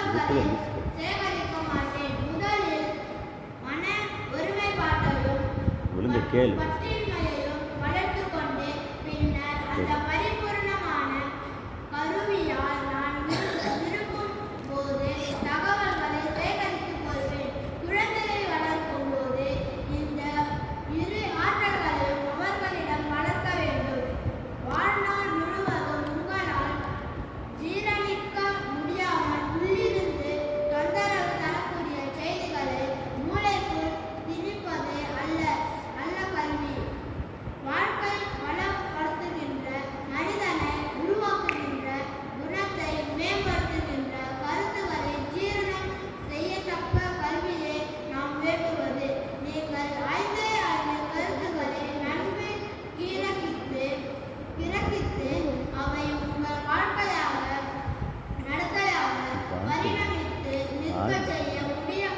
தகவல்களை சேகரிக்க மாட்டேன். முதலில் மன ஒருமைப்பாட்டையும் பற்றின்மையையும் வளர்த்துக் கொண்டு பின்னர் அந்த பரிபூர்ணமான கருவியால் நான் விரும்பும் போது தகவல்களை சேகரித்துக் கொள்வேன். குழந்தையை வளர்க்கும் போது இந்த இரு ஆற்றல்களையும் அவர்களிடம் வளர்க்க வேண்டும். வாழ்நாள் முழுவதும் உங்களால் ஜீரணிக்க முடியாமல் உள்ளிருந்து தொந்தரவு தரக்கூடிய செய்திகளை மூளைக்குள் திணிப்பது அல்ல கல்வி. வாழ்க்கை வளப்படுத்துகின்ற, மனிதனை உருவாக்குகின்ற, குணத்தை மேம்படுத்துகின்ற கருத்துக்களை ஜீரணம் செய்யத்தக்க கல்வியை நாம் வேண்டுவது. நீங்கள் 5 கருத்துக்களை நன்கு கிரகித்து அவை உங்கள் வாழ்க்கையாக நடத்தையாக பரிணமித்து நிற்க செய்ய முடியும்.